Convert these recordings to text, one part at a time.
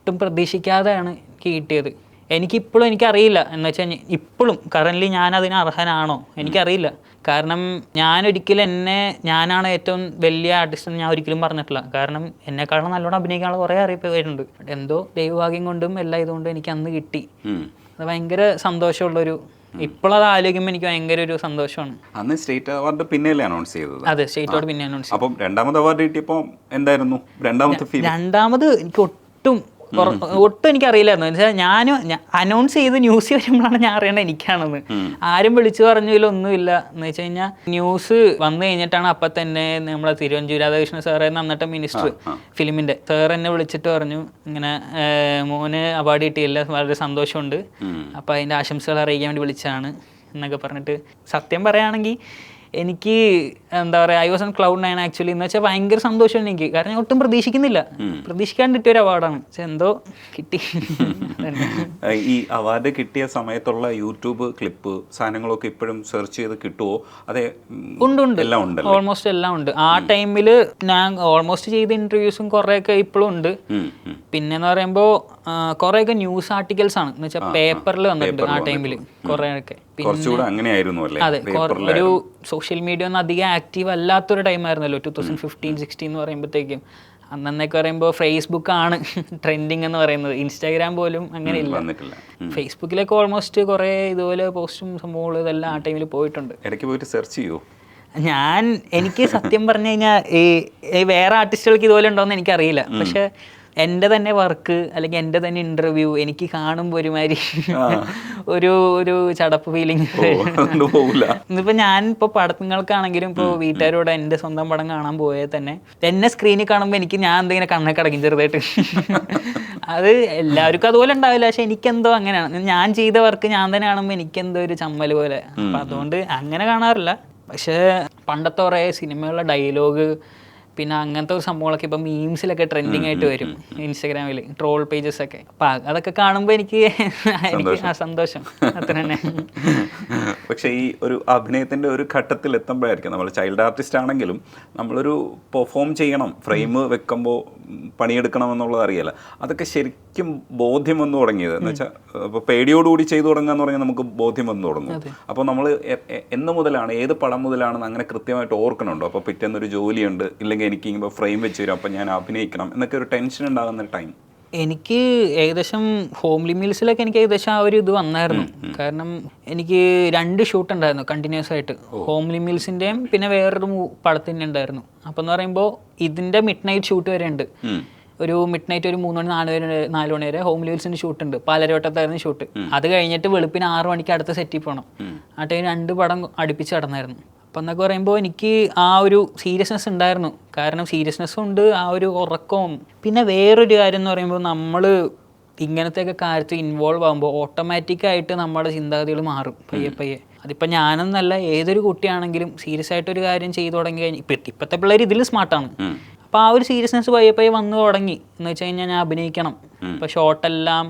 ഒട്ടും പ്രതീക്ഷിക്കാതെയാണ് എനിക്ക് കിട്ടിയത്. എനിക്കിപ്പോഴും എനിക്കറിയില്ല എന്ന് വെച്ചാൽ ഇപ്പോഴും കറൻ്റ്ലി ഞാൻ അതിന് അർഹനാണോ എനിക്കറിയില്ല. കാരണം ഞാനൊരിക്കലും ഞാനാണ് ഏറ്റവും വലിയ ആർട്ടിസ്റ്റ് എന്ന് ഞാൻ ഒരിക്കലും പറഞ്ഞിട്ടില്ല. കാരണം എന്നെക്കാളും നല്ലോണം അഭിനയിക്കാനുള്ള കുറേ അറിയിപ്പുണ്ട്. എന്തോ ദൈവഭാഗ്യം കൊണ്ടും എല്ലാം ഇതുകൊണ്ടും എനിക്ക് അന്ന് കിട്ടി. അത് ഭയങ്കര സന്തോഷമുള്ളൊരു, ഇപ്പോഴത് ആലോചിക്കുമ്പോൾ എനിക്ക് ഭയങ്കര ഒരു സന്തോഷമാണ്. അന്ന് സ്റ്റേറ്റ് അവാർഡ് പിന്നെയല്ലേ അനൗൺസ് ചെയ്തത്? അതെ, സ്റ്റേറ്റ് അവാർഡ് പിന്നെ അനൗൺസ് ചെയ്തു. അപ്പം രണ്ടാമത് അവാർഡ് കിട്ടിയപ്പോൾ എന്തായിരുന്നു രണ്ടാമത് എനിക്ക് ഒട്ടും എനിക്കറിയില്ലായിരുന്നു. എന്ന് വെച്ചാൽ ഞാൻ അനൗൺസ് ചെയ്ത് ന്യൂസ് വരുമ്പോഴാണ് ഞാൻ അറിയണത് എനിക്കാണെന്ന്. ആരും വിളിച്ചു പറഞ്ഞതിൽ ഒന്നുമില്ല. എന്ന് വെച്ച് കഴിഞ്ഞാൽ ന്യൂസ് വന്നു കഴിഞ്ഞിട്ടാണ് അപ്പം തന്നെ നമ്മളെ തിരുവഞ്ചൂർ രാധാകൃഷ്ണൻ സാറ് അന്നത്തെ മിനിസ്റ്റർ ഫിലിമിൻ്റെ സാർ എന്നെ വിളിച്ചിട്ട് പറഞ്ഞു, ഇങ്ങനെ മോന് അവാർഡ് കിട്ടിയില്ല, വളരെ സന്തോഷമുണ്ട്, അപ്പോൾ അതിൻ്റെ ആശംസകൾ അറിയിക്കാൻ വേണ്ടി വിളിച്ചതാണ് എന്നൊക്കെ പറഞ്ഞിട്ട്. സത്യം പറയുകയാണെങ്കിൽ എനിക്ക് എന്താ പറയുക, I was on cloud 9 actually. എന്ന് വെച്ചാൽ ഭയങ്കര സന്തോഷമാണ് എനിക്ക്. കാരണം ഞാൻ ഒട്ടും പ്രതീക്ഷിക്കാണ്ട് കിട്ടിയൊരു അവാർഡാണ്. പക്ഷെ എന്തോ കിട്ടി. ഈ അവാർഡ് കിട്ടിയ സമയത്തുള്ള യൂട്യൂബ് ക്ലിപ്പ് സാധനങ്ങളൊക്കെ ഇപ്പോഴും സെർച്ച് ചെയ്ത് കിട്ടുമോ? അതെ, ഉണ്ട്, ഓൾമോസ്റ്റ് എല്ലാം ഉണ്ട്. ആ ടൈമിൽ ഞാൻ ഓൾമോസ്റ്റ് ചെയ്ത ഇന്റർവ്യൂസും കുറേയൊക്കെ ഇപ്പോഴും ഉണ്ട്. പിന്നെന്ന് പറയുമ്പോൾ കുറേയൊക്കെ ന്യൂസ് ആർട്ടിക്കിൾസ് ആണ്, എന്ന് വെച്ചാൽ പേപ്പറിൽ വന്നിട്ടുണ്ട് ആ ടൈമിൽ കുറേയൊക്കെ. അതെ, ഒരു സോഷ്യൽ മീഡിയ ഒന്നും അധികം ആക്റ്റീവ് അല്ലാത്തൊരു ടൈമായിരുന്നല്ലോ 2015-16 എന്ന് പറയുമ്പോഴത്തേക്കും. അന്നൊക്കെ പറയുമ്പോൾ ഫേസ്ബുക്ക് ആണ് ട്രെൻഡിങ് എന്ന് പറയുന്നത്. ഇൻസ്റ്റാഗ്രാം പോലും അങ്ങനെ ഇല്ല. ഫേസ്ബുക്കിലൊക്കെ ഓൾമോസ്റ്റ് കുറേ ഇതുപോലെ പോസ്റ്റും സംഭവങ്ങളും ഇതെല്ലാം ആ ടൈമിൽ പോയിട്ടുണ്ട്. ഇടയ്ക്ക് പോയിട്ട് സെർച്ച് ചെയ്യുമോ? എനിക്ക് സത്യം പറഞ്ഞു കഴിഞ്ഞാൽ ഈ വേറെ ആർട്ടിസ്റ്റുകൾക്ക് ഇതുപോലെ ഉണ്ടോയെന്ന് എനിക്കറിയില്ല. പക്ഷെ എൻ്റെ തന്നെ വർക്ക് അല്ലെങ്കിൽ എൻ്റെ തന്നെ ഇൻ്റർവ്യൂ എനിക്ക് കാണുമ്പോൾ ഒരുമാതിരി ഒരു ചടപ്പ് ഫീലിംഗ്. ഇന്നിപ്പോൾ ഞാനിപ്പോൾ പടങ്ങൾക്കാണെങ്കിലും ഇപ്പോൾ വീട്ടുകാരോട് എൻ്റെ സ്വന്തം പടം കാണാൻ പോയാൽ തന്നെ എന്നെ സ്ക്രീനിൽ കാണുമ്പോൾ ഞാൻ എന്തെങ്കിലും കണ്ണൊക്കെ അടയ്ക്കും ചെറുതായിട്ട്. അത് എല്ലാവർക്കും അതുപോലെ ഉണ്ടാവില്ല, പക്ഷെ എനിക്കെന്തോ അങ്ങനെയാണ്. ഞാൻ ചെയ്ത വർക്ക് ഞാൻ തന്നെ കാണുമ്പോൾ എനിക്കെന്തോ ഒരു ചമ്മൽ പോലെ. അപ്പം അതുകൊണ്ട് അങ്ങനെ കാണാറില്ല. പക്ഷേ പണ്ടത്തെ കുറേ സിനിമകളുടെ ഡയലോഗ് പിന്നെ അങ്ങനത്തെ ഒരു സംഭവങ്ങളൊക്കെ ഇപ്പം മീംസിലൊക്കെ ട്രെൻഡിങ് ആയിട്ട് വരും ഇൻസ്റ്റാഗ്രാമിൽ, ട്രോൾ പേജസ് ഒക്കെ. അപ്പം അതൊക്കെ കാണുമ്പോൾ എനിക്ക് സന്തോഷം അത്ര തന്നെ. പക്ഷേ ഈ ഒരു അഭിനയത്തിൻ്റെ ഒരു ഘട്ടത്തിൽ എത്തുമ്പോഴായിരിക്കും നമ്മൾ ചൈൽഡ് ആർട്ടിസ്റ്റ് ആണെങ്കിലും നമ്മളൊരു പെർഫോം ചെയ്യണം, ഫ്രെയിം വെക്കുമ്പോൾ പണിയെടുക്കണം എന്നുള്ളത് അറിയില്ല. അതൊക്കെ ശരിക്കും ബോധ്യം വന്നു തുടങ്ങിയത് എന്ന് വെച്ചാൽ ഇപ്പോൾ പേടിയോടുകൂടി ചെയ്തു തുടങ്ങുക എന്ന് പറഞ്ഞാൽ നമുക്ക് ബോധ്യം വന്നു തുടങ്ങും. അപ്പോൾ നമ്മൾ എന്ന് മുതലാണ്, ഏത് പടം മുതലാണെന്ന് അങ്ങനെ കൃത്യമായിട്ട് ഓർക്കണുണ്ടോ? അപ്പോൾ പിറ്റേന്നൊരു ജോലിയുണ്ട്, ഇല്ലെങ്കിൽ എനിക്ക് ഇപ്പോൾ ഫ്രെയിം വെച്ച് തരും, അപ്പം ഞാൻ അഭിനയിക്കണം എന്നൊക്കെ ഒരു ടെൻഷൻ ഉണ്ടാകുന്ന ടൈം? എനിക്ക് ഏകദേശം ഹോംലി മീൽസിലൊക്കെ എനിക്ക് ഏകദേശം ആ ഒരു ഇത് വന്നായിരുന്നു. കാരണം എനിക്ക് 2 ഷൂട്ട് ഉണ്ടായിരുന്നു കണ്ടിന്യൂസ് ആയിട്ട്, ഹോംലി മീൽസിൻ്റെയും പിന്നെ വേറൊരു പടത്തിൻ്റെ ഉണ്ടായിരുന്നു. അപ്പം എന്ന് പറയുമ്പോൾ ഇതിൻ്റെ മിഡ് നൈറ്റ് ഷൂട്ട് വരെ ഉണ്ട്. ഒരു മിഡ് നൈറ്റ് ഒരു 3 മണി 4 മണി വരെ ഹോംലി മീൽസിൻ്റെ ഷൂട്ട് ഉണ്ട്. പാലരവട്ടത്തായിരുന്നു ഷൂട്ട്. അത് കഴിഞ്ഞിട്ട് വെളുപ്പിന് 6 മണിക്ക് അടുത്ത സെറ്റിൽ പോകണം. ആ ടൈം 2 പടം അടുപ്പിച്ച് കടന്നായിരുന്നു. അപ്പം എന്നൊക്കെ പറയുമ്പോൾ എനിക്ക് ആ ഒരു സീരിയസ്നെസ് ഉണ്ടായിരുന്നു. കാരണം സീരിയസ്നെസ്സും ഉണ്ട്, ആ ഒരു ഉറക്കവും. പിന്നെ വേറൊരു കാര്യം എന്ന് പറയുമ്പോൾ നമ്മൾ ഇങ്ങനത്തെയൊക്കെ കാര്യത്തിൽ ഇൻവോൾവ് ആകുമ്പോൾ ഓട്ടോമാറ്റിക്കായിട്ട് നമ്മുടെ ചിന്താഗതികൾ മാറും പയ്യെ. അതിപ്പോൾ ഞാനെന്നല്ല, ഏതൊരു കുട്ടിയാണെങ്കിലും സീരിയസ് ആയിട്ടൊരു കാര്യം ചെയ്തു തുടങ്ങി കഴിഞ്ഞാൽ ഇപ്പോഴത്തെ പിള്ളേർ ഇതിൽ സ്മാർട്ടാണ്. അപ്പോൾ ആ ഒരു സീരിയസ്നെസ് പയ്യെ വന്നു തുടങ്ങി. എന്ന് വെച്ച് കഴിഞ്ഞാൽ ഞാൻ അഭിനയിക്കണം, ഇപ്പോൾ ഷോട്ടെല്ലാം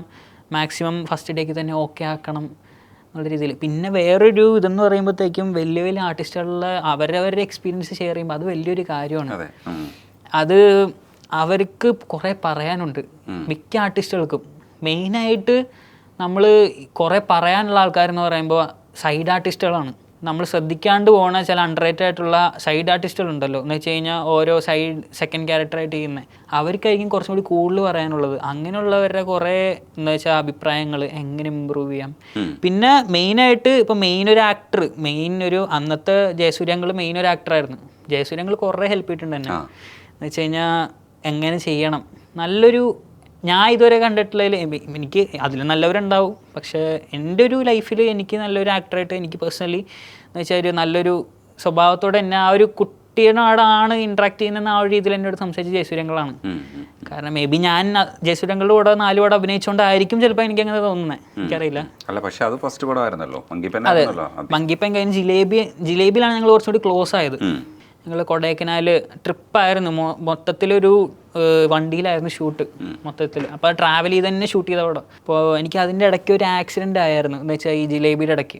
മാക്സിമം ഫസ്റ്റ് ഡേക്ക് തന്നെ ഓക്കെ ആക്കണം എന്നുള്ള രീതിയിൽ. പിന്നെ വേറൊരു ഇതെന്ന് പറയുമ്പോഴത്തേക്കും വലിയ ആർട്ടിസ്റ്റുകളിലെ അവരവരുടെ എക്സ്പീരിയൻസ് ഷെയർ ചെയ്യുമ്പോൾ അത് വലിയൊരു കാര്യമാണ്. അത് അവർക്ക് കുറേ പറയാനുണ്ട് മിക്ക ആർട്ടിസ്റ്റുകൾക്കും. മെയിനായിട്ട് നമ്മൾ കുറേ പറയാനുള്ള ആൾക്കാരെന്ന് പറയുമ്പോൾ സൈഡ് ആർട്ടിസ്റ്റുകളാണ്. നമ്മൾ ശ്രദ്ധിക്കാണ്ട് പോകുന്ന ചില അണ്ടർറേറ്റഡ് ആയിട്ടുള്ള സൈഡ് ആർട്ടിസ്റ്റുകളുണ്ടല്ലോ. എന്ന് വെച്ച് കഴിഞ്ഞാൽ ഓരോ സെക്കൻഡ് ക്യാരക്ടറായിട്ട് ചെയ്യുന്നത്, അവർക്കായിരിക്കും കുറച്ചും കൂടി കൂടുതൽ പറയാനുള്ളത്. അങ്ങനെയുള്ളവരുടെ കുറേ എന്ന് വെച്ചാൽ അഭിപ്രായങ്ങൾ എങ്ങനെ ഇമ്പ്രൂവ് ചെയ്യാം. പിന്നെ മെയിനായിട്ട് ഇപ്പോൾ ഒരു ആക്ടർ, അന്നത്തെ ജയസൂര്യങ്ങൾ ഒരു ആക്ടറായിരുന്നു. ജയസൂര്യങ്ങൾ കുറേ ഹെൽപ്പ് ചെയ്തിട്ടുണ്ട് തന്നെ. എന്ന് വെച്ച് കഴിഞ്ഞാൽ എങ്ങനെ ചെയ്യണം, നല്ലൊരു ഞാൻ ഇതുവരെ കണ്ടിട്ടുള്ളതിൽ എനിക്ക് അതിൽ നല്ലവരുണ്ടാവും. പക്ഷേ എൻ്റെ ഒരു ലൈഫിൽ എനിക്ക് നല്ലൊരു ആക്ടറായിട്ട് എനിക്ക് പേഴ്സണലി എന്ന് വെച്ചാൽ ഒരു നല്ലൊരു സ്വഭാവത്തോടെ എന്നെ ആ ഒരു കുട്ടിയോടാണ് ഇൻട്രാക്ട് ചെയ്യുന്ന ആ ഒരു രീതിയിൽ എന്നോട് സംസാരിച്ച ജയസൂര്യങ്ങളാണ്. കാരണം മേ ബി ഞാൻ ജയസൂര്യങ്ങളുടെ കൂടെ 4 പടം അഭിനയിച്ചുകൊണ്ടായിരിക്കും ചിലപ്പോൾ എനിക്ക് അങ്ങനെ തോന്നുന്നത്, എനിക്കറിയില്ല. അതെ, മങ്കിപ്പൻ കഴിഞ്ഞ് ജിലേബിയിലാണ് ഞങ്ങൾ കുറച്ചുകൂടി ക്ലോസ് ആയത്. ഞങ്ങൾ കൊടൈക്കനാൽ ട്രിപ്പായിരുന്നു, മൊത്തത്തിലൊരു വണ്ടിയിലായിരുന്നു ഷൂട്ട് മൊത്തത്തിൽ. അപ്പോൾ ട്രാവൽ ചെയ്ത് തന്നെ ഷൂട്ട് ചെയ്ത അവിടെ. അപ്പോൾ എനിക്ക് അതിൻ്റെ ഇടയ്ക്ക് ഒരു ആക്സിഡൻ്റ് ആയിരുന്നു, എന്ന് വെച്ചാൽ ഈ ജിലേബിയുടെ ഇടയ്ക്ക്.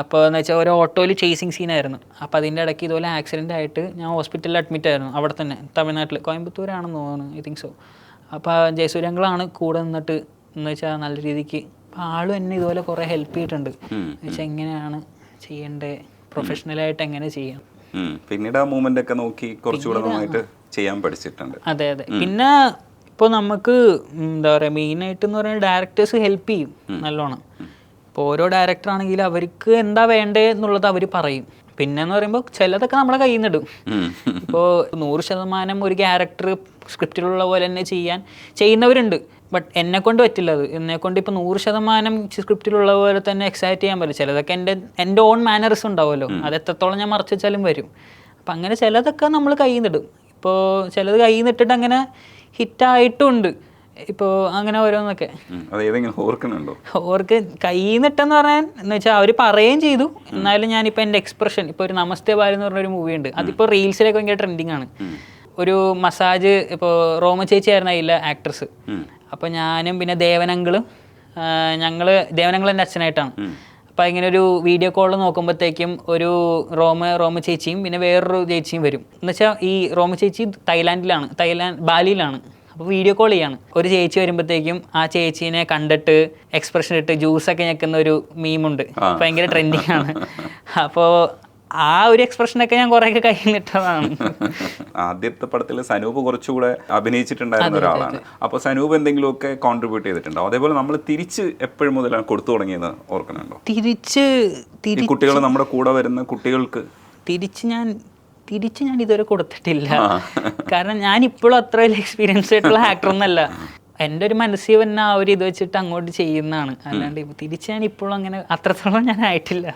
അപ്പോൾ എന്ന് വെച്ചാൽ ഒരു ഓട്ടോയിൽ ചേസിങ് സീനായിരുന്നു. അപ്പോൾ അതിൻ്റെ ഇടയ്ക്ക് ഇതുപോലെ ആക്സിഡൻ്റ് ആയിട്ട് ഞാൻ ഹോസ്പിറ്റലിൽ അഡ്മിറ്റ് ആയിരുന്നു. അവിടെ തന്നെ തമിഴ്നാട്ടിൽ, കോയമ്പത്തൂരാണെന്ന് തോന്നുന്നു, ഐ തിങ്ക് സോ. അപ്പോൾ ജയസൂര്യങ്ങളാണ് കൂടെ നിന്നിട്ട് എന്ന് വെച്ചാൽ നല്ല രീതിക്ക് ആളും എന്നെ ഇതുപോലെ കുറേ ഹെൽപ്പ് ചെയ്തിട്ടുണ്ട് എന്ന് വെച്ചാൽ എങ്ങനെയാണ് ചെയ്യേണ്ടത്, പ്രൊഫഷണലായിട്ട് എങ്ങനെ ചെയ്യാം. പിന്നീട് ആ മൂവ്മെന്റ് ഒക്കെ നോക്കി കുറച്ചുകൂടെ നന്നായിട്ട് ചെയ്യാൻ പഠിച്ചിട്ടുണ്ട്. അതെ അതെ. പിന്നെ ഇപ്പോൾ നമുക്ക് എന്താ പറയുക, മെയിനായിട്ട് എന്ന് പറയുന്നത് ഡയറക്ടേഴ്സ് ഹെൽപ്പ് ചെയ്യും നല്ലോണം. ഇപ്പോൾ ഓരോ ഡയറക്ടർ ആണെങ്കിൽ അവർക്ക് എന്താ വേണ്ടത് എന്നുള്ളത് അവർ പറയും. പിന്നെന്ന് പറയുമ്പോൾ ചിലതൊക്കെ നമ്മളെ കയ്യിൽ നിന്ന് ഇടും. ഇപ്പോൾ 100% ഒരു ക്യാരക്ടർ സ്ക്രിപ്റ്റിലുള്ള പോലെ തന്നെ ചെയ്യുന്നവരുണ്ട്. ബട്ട് എന്നെക്കൊണ്ട് പറ്റില്ല അത്. എന്നെക്കൊണ്ട് ഇപ്പോൾ 100% സ്ക്രിപ്റ്റിലുള്ള പോലെ തന്നെ എക്സൈറ്റ് ചെയ്യാൻ പറ്റും. ചിലതൊക്കെ എൻ്റെ ഓൺ മാനറിസം ഉണ്ടാവുമല്ലോ, അത് എത്രത്തോളം ഞാൻ മറച്ചു വെച്ചാലും വരും. അപ്പം അങ്ങനെ ചിലതൊക്കെ നമ്മൾ കയ്യിൽ നിന്നിടും. ഇപ്പോൾ ചിലത് കയ്യിൽ നിന്നിട്ടിട്ട് അങ്ങനെ ഹിറ്റായിട്ടുമുണ്ട്. ഇപ്പോൾ അങ്ങനെ ഓരോന്നൊക്കെ ഓർക്ക് കയ്യിൽ നിട്ടെന്ന് പറഞ്ഞാൽ എന്ന് വെച്ചാൽ അവർ പറയുകയും ചെയ്തു. എന്നാലും ഞാനിപ്പോൾ എൻ്റെ എക്സ്പ്രഷൻ, ഇപ്പോൾ ഒരു നമസ്തേ ബാലി എന്ന് പറഞ്ഞൊരു മൂവി ഉണ്ട്, അതിപ്പോൾ റീൽസിലൊക്കെ ഭയങ്കര ട്രെൻഡിങ് ആണ്. ഒരു മസാജ്, ഇപ്പോൾ റോമ ചേച്ചി ആയിരുന്നു അതിലെ ആക്ട്രസ്. അപ്പോൾ ഞാനും പിന്നെ ദേവനങ്കിളും, ദേവനങ്ങൾ എൻ്റെ അച്ഛനായിട്ടാണ്. അപ്പോൾ ഇങ്ങനെ ഒരു വീഡിയോ കോൾ നോക്കുമ്പോഴത്തേക്കും ഒരു റോമ ചേച്ചിയും പിന്നെ വേറൊരു ചേച്ചിയും വരും. എന്നുവെച്ചാൽ ഈ റോമ ചേച്ചി ബാലിയിലാണ്. അപ്പോൾ വീഡിയോ കോൾ ചെയ്യാണ്. ഒരു ചേച്ചി വരുമ്പോഴത്തേക്കും ആ ചേച്ചീനെ കണ്ടിട്ട് എക്സ്പ്രഷൻ ഇട്ട് ജ്യൂസൊക്കെ ഞെക്കുന്ന ഒരു മീമുണ്ട്, ഭയങ്കര ട്രെൻഡിങ് ആണ്. അപ്പോൾ ആ ഒരു എക്സ്പ്രഷനൊക്കെ ഞാൻ കുറേയൊക്കെ കയ്യിൽ നിട്ടതാണ്. ആദ്യത്തെ പടത്തിൽ സനൂപ് കുറച്ചുകൂടെ അഭിനയിച്ചിട്ടുണ്ടായിരുന്ന ഒരാളാണ്. അപ്പോൾ സനൂപ് എന്തെങ്കിലുമൊക്കെ കോൺട്രിബ്യൂട്ട് ചെയ്തിട്ടുണ്ടോ? അതേപോലെ നമ്മൾ തിരിച്ച് എപ്പോഴും മുതലാണ് കൊടുത്തു തുടങ്ങിയെന്ന് ഓർക്കുന്നുണ്ടോ? തിരിച്ച് കുട്ടികൾ, നമ്മുടെ കൂടെ വരുന്ന കുട്ടികൾക്ക് തിരിച്ച് ഞാൻ ഇതുവരെ കൊടുത്തിട്ടില്ല. കാരണം ഞാൻ ഇപ്പോഴും അത്ര വലിയ എക്സ്പീരിയൻസ് ആയിട്ടുള്ള ആക്ടറൊന്നല്ല. എൻ്റെ ഒരു മനസ്സിൽ തന്നെ ആ ഒരു ഇത് വെച്ചിട്ട് അങ്ങോട്ട് ചെയ്യുന്നതാണ്. അല്ലാണ്ട് തിരിച്ച് ഞാൻ ഇപ്പോഴും അങ്ങനെ അത്രത്തോളം ഞാൻ ആയിട്ടില്ല.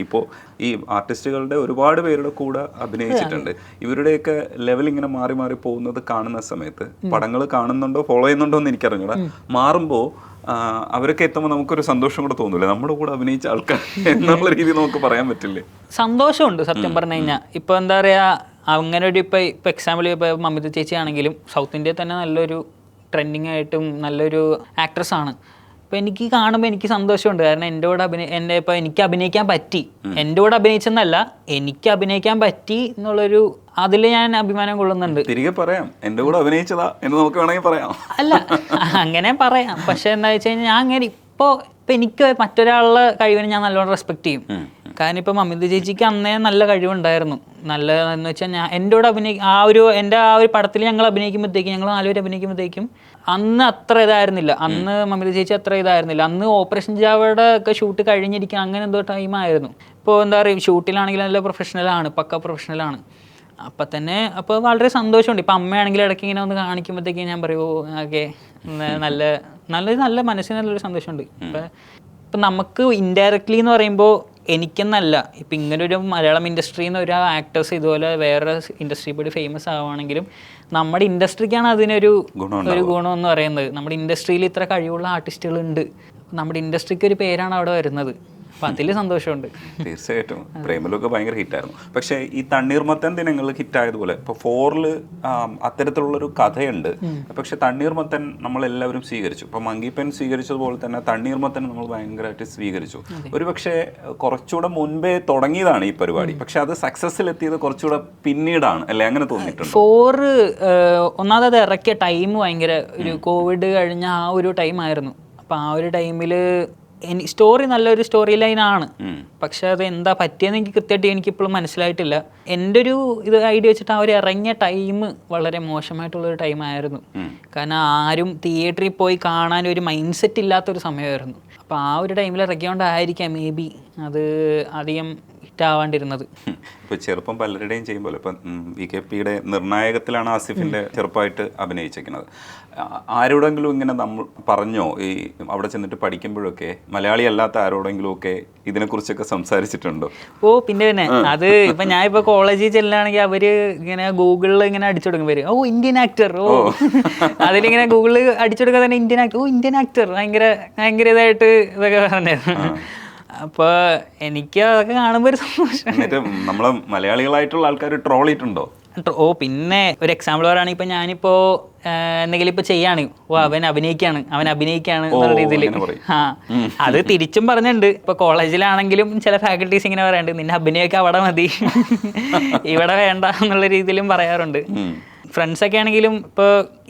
ഇപ്പോൾ ഈ ആർട്ടിസ്റ്റുകളുടെ ഒരുപാട് പേരുടെ കൂടെ അഭിനയിച്ചിട്ടുണ്ട്. ഇവരുടെയൊക്കെ ലെവൽ ഇങ്ങനെ മാറി മാറി പോകുന്നത് കാണുന്ന സമയത്ത് പടങ്ങൾ കാണുന്നുണ്ടോ ഫോളോ ചെയ്യുന്നുണ്ടോ എന്ന് എനിക്കറിഞ്ഞൂടാ. മാറുമ്പോൾ അവരൊക്കെ എത്തുമ്പോൾ നമുക്കൊരു സന്തോഷം കൂടെ തോന്നൂല്ലേ, നമ്മുടെ കൂടെ അഭിനയിച്ച ആൾക്കാർ എന്നുള്ള രീതി നമുക്ക് പറയാൻ പറ്റില്ലേ? സന്തോഷമുണ്ട് സത്യം പറഞ്ഞു കഴിഞ്ഞാൽ. ഇപ്പോൾ എന്താ പറയുക, അങ്ങനെ ഒരു ഇപ്പോൾ എക്സാമ്പിൾ ഇപ്പോൾ മമിത ചേച്ചി ആണെങ്കിലും സൗത്ത് ഇന്ത്യയിൽ തന്നെ നല്ലൊരു ട്രെൻഡിങ് ആയിട്ടും നല്ലൊരു ആക്ട്രസ് ആണ്. അപ്പോൾ എനിക്ക് കാണുമ്പോൾ എനിക്ക് സന്തോഷമുണ്ട്. കാരണം എൻ്റെ കൂടെ ഇപ്പോൾ എനിക്ക് അഭിനയിക്കാൻ പറ്റി, എൻ്റെ കൂടെ അഭിനയിച്ചെന്നല്ല, എനിക്ക് അഭിനയിക്കാൻ പറ്റി എന്നുള്ളൊരു അതിൽ ഞാൻ അഭിമാനം കൊള്ളുന്നുണ്ട്. തിരികെ പറയാം എൻ്റെ കൂടെ അഭിനയിച്ചതാ എന്ന് നമുക്ക് വേണമെങ്കിൽ പറയാം. അല്ല, അങ്ങനെ പറയാം. പക്ഷെ എന്താ വെച്ച് കഴിഞ്ഞാൽ ഞാൻ അങ്ങനെ ഇപ്പോൾ എനിക്ക് മറ്റൊരാളുടെ കഴിവിനെ ഞാൻ നല്ലോണം റെസ്പെക്ട് ചെയ്യും. കാരണം ഇപ്പോൾ മമിത ചേച്ചിക്ക് അന്നേ നല്ല കഴിവുണ്ടായിരുന്നു. നല്ലതെന്ന് വെച്ചാൽ എൻ്റെ കൂടെ എൻ്റെ ആ ഒരു പടത്തിൽ ഞങ്ങൾ അഭിനയിക്കുമ്പോഴത്തേക്കും, ഞങ്ങൾ 4 പേര് അഭിനയിക്കുമ്പോഴത്തേക്കും അന്ന് അത്ര ഇതായിരുന്നില്ല. അന്ന് മമിത ചേച്ചി അത്ര ഇതായിരുന്നില്ല. അന്ന് ഓപ്പറേഷൻ ജാവയുടെ ഒക്കെ ഷൂട്ട് കഴിഞ്ഞിരിക്കുക അങ്ങനെ എന്തോ ടൈമായിരുന്നു. ഇപ്പോൾ എന്താ പറയുക, ഷൂട്ടിലാണെങ്കിൽ നല്ല പ്രൊഫഷണലാണ്, പക്ക പ്രൊഫഷണലാണ്. അപ്പം തന്നെ അപ്പോൾ വളരെ സന്തോഷമുണ്ട്. ഇപ്പം അമ്മയാണെങ്കിൽ ഇടയ്ക്ക് ഇങ്ങനെ ഒന്ന് കാണിക്കുമ്പോഴത്തേക്കും ഞാൻ പറയും ഓക്കെ, നല്ല മനസ്സിന് നല്ലൊരു സന്തോഷമുണ്ട്. ഇപ്പം നമുക്ക് ഇൻഡയറക്ട്ലി എന്ന് പറയുമ്പോൾ എനിക്കെന്നല്ല, ഇപ്പം ഇങ്ങനൊരു മലയാളം ഇൻഡസ്ട്രിയിൽ നിന്ന് ഒരു ആക്ടേഴ്സ് ഇതുപോലെ വേറെ ഇൻഡസ്ട്രി പോയി ഫേമസ് ആവുകയാണെങ്കിലും നമ്മുടെ ഇൻഡസ്ട്രിക്കാണ് അതിനൊരു ഗുണം എന്ന് പറയുന്നത്. നമ്മുടെ ഇൻഡസ്ട്രിയിൽ ഇത്ര കഴിവുള്ള ആർട്ടിസ്റ്റുകളുണ്ട്, നമ്മുടെ ഇൻഡസ്ട്രിക്ക് ഒരു പേരാണ് അവിടെ വരുന്നത്. അപ്പം അതിൽ സന്തോഷമുണ്ട്. തീർച്ചയായിട്ടും പ്രേമലൊക്കെ ഭയങ്കര ഹിറ്റായിരുന്നു. പക്ഷേ ഈ തണ്ണീർമത്തൻ ദിനങ്ങൾ ഹിറ്റായതുപോലെ ഇപ്പോൾ 4 അത്തരത്തിലുള്ളൊരു കഥയുണ്ട്. പക്ഷെ തണ്ണീർമത്തൻ നമ്മളെല്ലാവരും സ്വീകരിച്ചു. ഇപ്പോൾ മങ്കിപ്പൻ സ്വീകരിച്ചതുപോലെ തന്നെ തണ്ണീർമത്തൻ നമ്മൾ ഭയങ്കരമായിട്ട് സ്വീകരിച്ചു. ഒരു പക്ഷേ കുറച്ചുകൂടെ മുൻപേ തുടങ്ങിയതാണ് ഈ പരിപാടി, പക്ഷെ അത് സക്സസ്സിലെത്തിയത് കുറച്ചുകൂടെ പിന്നീടാണ് അല്ലേ? അങ്ങനെ തോന്നിയിട്ടുണ്ട്. 4 ഒന്നാമത് ഇറക്കിയ ടൈം ഭയങ്കര ഒരു കോവിഡ് കഴിഞ്ഞ ആ ഒരു ടൈമായിരുന്നു. അപ്പം ആ ഒരു ടൈമിൽ സ്റ്റോറി നല്ലൊരു സ്റ്റോറി ലൈനാണ്. പക്ഷെ അത് എന്താ പറ്റിയെന്ന് എനിക്ക് കൃത്യമായിട്ട് എനിക്കിപ്പോഴും മനസ്സിലായിട്ടില്ല. എൻ്റെ ഒരു ഐഡിയ വെച്ചിട്ട് അവർ ഇറങ്ങിയ ടൈം വളരെ മോശമായിട്ടുള്ളൊരു ടൈമായിരുന്നു. കാരണം ആരും തിയേറ്ററിൽ പോയി കാണാൻ ഒരു മൈൻഡ് സെറ്റ് ഇല്ലാത്തൊരു സമയമായിരുന്നു. അപ്പോൾ ആ ഒരു ടൈമിൽ ഇറക്കിയോണ്ടായിരിക്കാം മേ ബി അത് അധികം ഹിറ്റാവാണ്ടിരുന്നത്. ഇപ്പോൾ ചെറുപ്പം പലരുടെയും ചെയ്യുമ്പോൾ ഇപ്പം VKPയുടെ നിർണായകത്തിലാണ് ആസിഫിൻ്റെ ചെറുപ്പമായിട്ട് അഭിനയിച്ചിരിക്കുന്നത്. ആരോടെങ്കിലും ഇങ്ങനെ നമ്മൾ പറഞ്ഞോ ഈ അവിടെ ചെന്നിട്ട് പഠിക്കുമ്പോഴൊക്കെ മലയാളി അല്ലാത്ത ആരോടെങ്കിലും ഒക്കെ ഇതിനെക്കുറിച്ചൊക്കെ സംസാരിച്ചിട്ടുണ്ടോ? പിന്നെ അത് ഇപ്പം ഞാൻ ഇപ്പോൾ കോളേജിൽ ചെല്ലുകയാണെങ്കിൽ അവർ ഇങ്ങനെ ഗൂഗിളിൽ ഇങ്ങനെ അടിച്ചുകൊടുക്കും പേര്, ഇന്ത്യൻ ആക്ടർ, അതിലിങ്ങനെ ഗൂഗിളിൽ അടിച്ചുകൊടുക്കാൻ തന്നെ ഇന്ത്യൻ ആക്ടർ ഭയങ്കര ഇതായിട്ട് ഇതൊക്കെ പറഞ്ഞായിരുന്നു. അപ്പോൾ എനിക്ക് അതൊക്കെ കാണുമ്പോൾ ഒരു സന്തോഷം. നമ്മളെ മലയാളികളായിട്ടുള്ള ആൾക്കാർ ട്രോൾ ചെയ്തിട്ടുണ്ടോ? പിന്നെ ഒരു എക്സാമ്പിൾ പറയുകയാണെങ്കിൽ ഇപ്പം ഞാനിപ്പോൾ എന്തെങ്കിലും ഇപ്പോൾ ചെയ്യാണ്, അവൻ അഭിനയിക്കാണ് എന്നുള്ള രീതിയിൽ അത് തിരിച്ചും പറഞ്ഞിട്ടുണ്ട്. ഇപ്പോൾ കോളേജിലാണെങ്കിലും ചില ഫാക്കൽറ്റീസ് ഇങ്ങനെ പറയാറുണ്ട്, നിന്നെ അഭിനയമൊക്കെ അവിടെ മതി, ഇവിടെ വേണ്ട എന്നുള്ള രീതിയിലും പറയാറുണ്ട്. ഫ്രണ്ട്സൊക്കെ ആണെങ്കിലും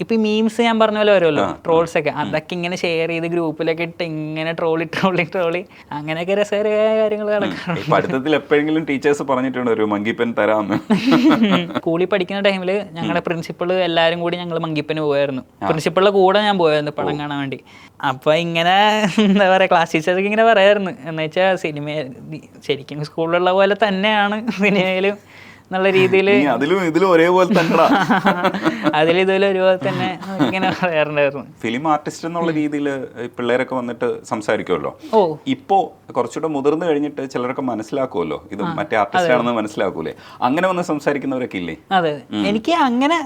ഇപ്പൊ മീംസ് ഞാൻ പറഞ്ഞ പോലെ വരുമല്ലോ, ട്രോൾസ് ഒക്കെ, അതൊക്കെ ഇങ്ങനെ ഷെയർ ചെയ്ത് ഗ്രൂപ്പിലൊക്കെ ഇട്ട് ഇങ്ങനെ ട്രോളി അങ്ങനെയൊക്കെ രസകരമായ കാര്യങ്ങൾ നടക്കാറുണ്ട്. പഠിത്തത്തിൽ എപ്പോഴെങ്കിലും ടീച്ചേഴ്സ് പറഞ്ഞിട്ടുണ്ട് ഒരു മങ്കിപ്പൻ തരാമെന്ന്? സ്കൂളിൽ പഠിക്കുന്ന ടൈമിൽ ഞങ്ങളുടെ പ്രിൻസിപ്പൾ എല്ലാവരും കൂടി ഞങ്ങൾ മങ്കിപ്പന് പോയായിരുന്നു. പ്രിൻസിപ്പളിന്റെ കൂടെ ഞാൻ പോയായിരുന്നു പടം കാണാൻ വേണ്ടി. അപ്പൊ ഇങ്ങനെ എന്താ പറയാ, ക്ലാസ് ടീച്ചേഴ്സൊക്കെ ഇങ്ങനെ പറയായിരുന്നു, എന്ന് വെച്ചാൽ സിനിമ ശരിക്കും സ്കൂളിലുള്ള പോലെ തന്നെയാണ് സിനിമയിലും എന്നുള്ള രീതിയിൽ, അതിലും ഇതിലും ഒരേപോലെ തന്നെ അതിലിതുപോലെ ഒരുപോലെ തന്നെ ഇങ്ങനെ പറയാറുണ്ടായിരുന്നു. ഫിലിം ആർട്ടിസ്റ്റ് എന്നുള്ള രീതിയിൽ പിള്ളേരൊക്കെ വന്നിട്ട് സംസാരിക്കുമല്ലോ. ഓ, ഇപ്പോ കുറച്ചുകൂടെ മുതിർന്നു കഴിഞ്ഞിട്ട് ചിലരൊക്കെ മനസ്സിലാക്കുമല്ലോ ഇത് മറ്റേ ആർട്ടിസ്റ്റ് ആണെന്ന് മനസ്സിലാക്കൂലേ? അങ്ങനെ വന്ന് സംസാരിക്കുന്നവരൊക്കെ ഇല്ലേ? അതെ, എനിക്ക് അങ്ങനെ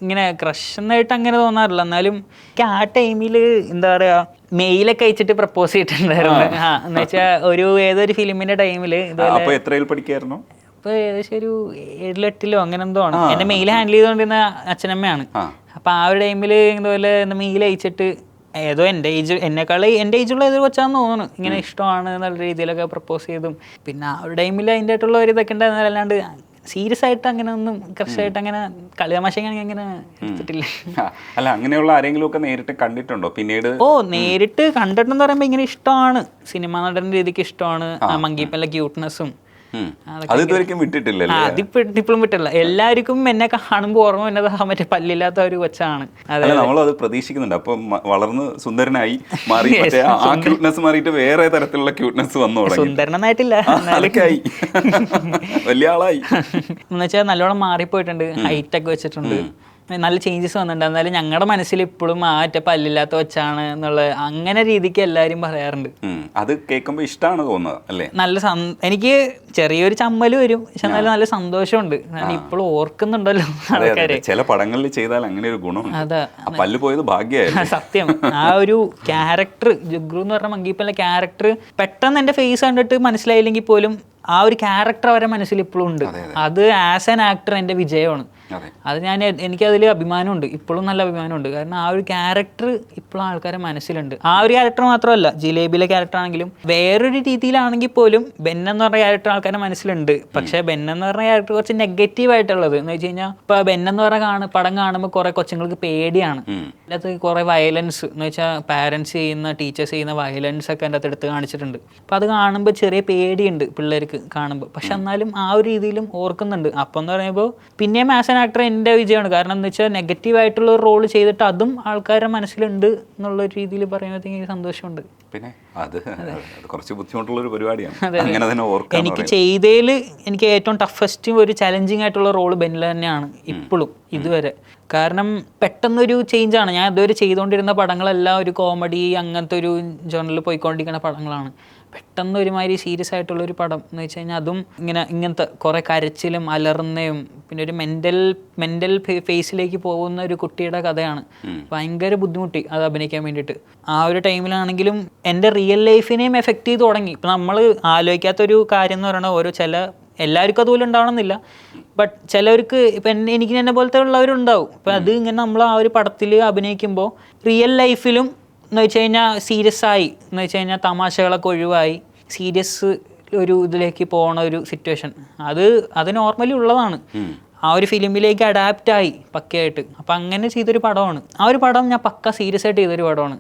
ഇങ്ങനെ ക്രഷ് എന്നായിട്ട് അങ്ങനെ തോന്നാറില്ല. എന്നാലും എനിക്ക് ആ ടൈമിൽ എന്താ പറയാ, മെയിലൊക്കെ അയച്ചിട്ട് പ്രപ്പോസ് ചെയ്തിട്ടുണ്ടായിരുന്നു. എന്ന് വെച്ചാൽ ഏതൊരു ഫിലിമിന്റെ ടൈമില് ഇതുപോലെ. എത്രയിൽ പഠിക്കായിരുന്നു? ഇപ്പൊ ഏകദേശം ഒരു 7-8 അങ്ങനെ എന്തോ ആണ്. എന്റെ മെയിൽ ഹാൻഡിൽ ചെയ്തുകൊണ്ടിരുന്ന അച്ഛനമ്മയാണ്. അപ്പൊ ആ ഒരു ടൈമില് ഇതുപോലെ മെയിൽ അയച്ചിട്ട് ഏതോ എൻ്റെ ഏജുള്ള ഏതൊരു കൊച്ചാന്ന് തോന്നുന്നു, ഇങ്ങനെ ഇഷ്ടമാണ് എന്നുള്ള രീതിയിലൊക്കെ പ്രപ്പോസ് ചെയ്തും. പിന്നെ ആ ഒരു ടൈമിൽ അതിൻ്റെ ആയിട്ടുള്ള ഒരു ഇതൊക്കെ ഉണ്ടായിരുന്നു. അല്ലാണ്ട് സീരിയസ് ആയിട്ട് അങ്ങനെ ഒന്നും ക്രഷായിട്ട് അങ്ങനെ കളിതമാശയാണെങ്കിൽ അങ്ങനെ എടുത്തിട്ടില്ല. അല്ല, അങ്ങനെയുള്ള ആരെങ്കിലും ഒക്കെ നേരിട്ട് കണ്ടിട്ടുണ്ടോ പിന്നീട്? ഓ, നേരിട്ട് കണ്ടിട്ടെന്ന് പറയുമ്പോൾ ഇങ്ങനെ ഇഷ്ടമാണ്, സിനിമാ നടന്റെ രീതിക്ക് ഇഷ്ടമാണ്, മങ്കിപ്പല്ല ക്യൂട്ട്നെസ്സും അതിപ്പോഴും വിട്ടിട്ടില്ലല്ലോ. അതിപ്പോഴും വിട്ടില്ല. എല്ലാവർക്കും എന്നെ കാണുമ്പോൾ ഓർമ്മ വന്നത് മറ്റേ പല്ലില്ലാത്ത ഒരു കൊച്ചാണ്. നമ്മളത് പ്രതീക്ഷിക്കുന്നുണ്ട്. അപ്പൊ വളർന്ന് സുന്ദരനായി മാറി, ആ ക്യൂട്ട്നെസ് മാറിയിട്ട് വേറെ തരത്തിലുള്ള ക്യൂട്ട്നെസ് വന്നു തുടങ്ങി. സുന്ദരനായിട്ടില്ല, വലിയ ആളായി എന്ന് വെച്ചാൽ നല്ലോണം മാറിപ്പോയിട്ടുണ്ട്, ഹൈറ്റ് ഒക്കെ വെച്ചിട്ടുണ്ട്, നല്ല ചേഞ്ചസ് വന്നിട്ടുണ്ട്. എന്നാലും ഞങ്ങളുടെ മനസ്സിൽ ഇപ്പോഴും മറ്റേ പല്ലില്ലാത്ത വെച്ചാണ് എന്നുള്ള അങ്ങനെ രീതിക്ക് എല്ലാവരും പറയാറുണ്ട്. അത് കേൾക്കുമ്പോൾ ഇഷ്ടമാണ് തോന്നുന്നത് അല്ലേ? എനിക്ക് ചെറിയൊരു ചമ്മല് വരും, പക്ഷെ എന്നാലും നല്ല സന്തോഷമുണ്ട്. ഇപ്പോഴും ഓർക്കുന്നുണ്ടല്ലോ ആൾക്കാര്. ചില പടങ്ങളിൽ ചെയ്താൽ അങ്ങനെ ഒരു ഗുണം. അതാ, പല്ല് പോയത് ഭാഗ്യമായി. സത്യം. ആ ഒരു ക്യാരക്ടർ, ജുഗ്രു എന്ന് പറഞ്ഞ മങ്കിപ്പല്ല ക്യാരക്ടർ പെട്ടെന്ന് എന്റെ ഫേസ് കണ്ടിട്ട് മനസ്സിലായില്ലെങ്കിൽ പോലും ആ ഒരു ക്യാരക്ടർ അവരുടെ മനസ്സിൽ ഇപ്പോഴും ഉണ്ട്. അത് ആസ് ആൻ ആക്ടർ എൻ്റെ വിജയമാണ്. അത് എനിക്കതിൽ അഭിമാനമുണ്ട്, ഇപ്പോഴും നല്ല അഭിമാനമുണ്ട്. കാരണം ആ ഒരു ക്യാരക്ടർ ഇപ്പോഴും ആൾക്കാരുടെ മനസ്സിലുണ്ട്. ആ ഒരു ക്യാരക്ടർ മാത്രമല്ല, ജിലേബിയിലെ ക്യാരക്ടർ ആണെങ്കിലും വേറൊരു രീതിയിലാണെങ്കിൽ പോലും ബെൻ എന്ന് പറഞ്ഞ ക്യാരക്ടർ ആൾക്കാരുടെ മനസ്സിലുണ്ട്. പക്ഷേ ബെൻ എന്ന് പറഞ്ഞ ക്യാരക്ടർ കുറച്ച് നെഗറ്റീവ് ആയിട്ടുള്ളത് എന്ന് വെച്ച് കഴിഞ്ഞാൽ, ഇപ്പൊ ബെൻ എന്ന് പറഞ്ഞ പടം കാണുമ്പോൾ കുറെ കൊച്ചുങ്ങൾക്ക് പേടിയാണ്. അതിനകത്ത് കുറെ വയലൻസ് എന്ന് വെച്ചാൽ പാരന്റ്സ് ടീച്ചേഴ്സ് ചെയ്യുന്ന വയലൻസ് ഒക്കെ അതിൻ്റെ അകത്ത് എടുത്ത് കാണിച്ചിട്ടുണ്ട്. അപ്പൊ അത് കാണുമ്പോൾ ചെറിയ പേടിയുണ്ട് പിള്ളേർക്ക് കാണുമ്പോൾ. പക്ഷെ എന്നാലും ആ ഒരു രീതിയിലും ഓർക്കുന്നുണ്ട്. അപ്പം എന്ന് പറയുമ്പോൾ പിന്നെയും ആസ് ആൻ ആക്ടർ എൻ്റെ വിജയമാണ്. കാരണം എന്ന് വെച്ചാൽ നെഗറ്റീവ് ആയിട്ടുള്ള ഒരു റോൾ ചെയ്തിട്ട് അതും ആൾക്കാരുടെ മനസ്സിലുണ്ട് എന്നുള്ള ഒരു രീതിയിൽ പറയുമ്പോഴത്തേക്ക് എനിക്ക് സന്തോഷമുണ്ട്. പിന്നെ അത് കുറച്ച് ബുദ്ധിമുട്ടുള്ള ഒരു പരിപാടിയാണ്. അങ്ങനെ തന്നെ എനിക്ക് ചെയ്തതിൽ എനിക്ക് ഏറ്റവും ടഫസ്റ്റും ഒരു ചലഞ്ചിങ് ആയിട്ടുള്ള റോള് ബെന്നിൽ തന്നെയാണ് ഇപ്പോഴും ഇതുവരെ. കാരണം പെട്ടെന്നൊരു ചേഞ്ചാണ്. ഞാൻ ഇതുവരെ ചെയ്തുകൊണ്ടിരുന്ന പടങ്ങളെല്ലാം ഒരു കോമഡി അങ്ങനത്തെ ഒരു ജോണറിൽ പോയിക്കൊണ്ടിരിക്കുന്ന പടങ്ങളാണ്. പെട്ടെന്ന് ഒരുമാതിരി സീരിയസ് ആയിട്ടുള്ളൊരു പടം എന്ന് വെച്ച് കഴിഞ്ഞാൽ അതും ഇങ്ങനത്തെ കുറേ കരച്ചിലും അലർന്നയും പിന്നെ ഒരു മെൻ്റൽ ഫേസിലേക്ക് പോകുന്ന ഒരു കുട്ടിയുടെ കഥയാണ്. ഭയങ്കര ബുദ്ധിമുട്ടി അത് അഭിനയിക്കാൻ വേണ്ടിയിട്ട്. ആ ഒരു ടൈമിലാണെങ്കിലും എൻ്റെ റിയൽ ലൈഫിനെയും എഫക്റ്റ് ചെയ്ത് തുടങ്ങി. ഇപ്പം നമ്മൾ ആലോചിക്കാത്തൊരു കാര്യം എന്ന് പറയുന്നത് എല്ലാവർക്കും അതുപോലെ ഉണ്ടാവണമെന്നില്ല, ബട്ട് ചിലവർക്ക് ഇപ്പം എനിക്ക് എന്നെ പോലത്തെ ഉള്ളവരുണ്ടാവും. അപ്പം അത് ഇങ്ങനെ നമ്മൾ ആ ഒരു പടത്തിൽ അഭിനയിക്കുമ്പോൾ റിയൽ ലൈഫിലും എന്ന് വെച്ച് കഴിഞ്ഞാൽ സീരിയസ് ആയി, എന്ന് വെച്ച് കഴിഞ്ഞാൽ തമാശകളൊക്കെ ഒഴിവായി സീരിയസ് ഒരു ഇതിലേക്ക് പോകണ ഒരു സിറ്റുവേഷൻ അത് നോർമലി ഉള്ളതാണ്. ആ ഒരു ഫിലിമിലേക്ക് അഡാപ്റ്റായി പക്കയായിട്ട്. അപ്പം അങ്ങനെ ചെയ്തൊരു പടമാണ്. ആ ഒരു പടം ഞാൻ പക്ക സീരിയസ് ആയിട്ട് ചെയ്തൊരു പടമാണ്.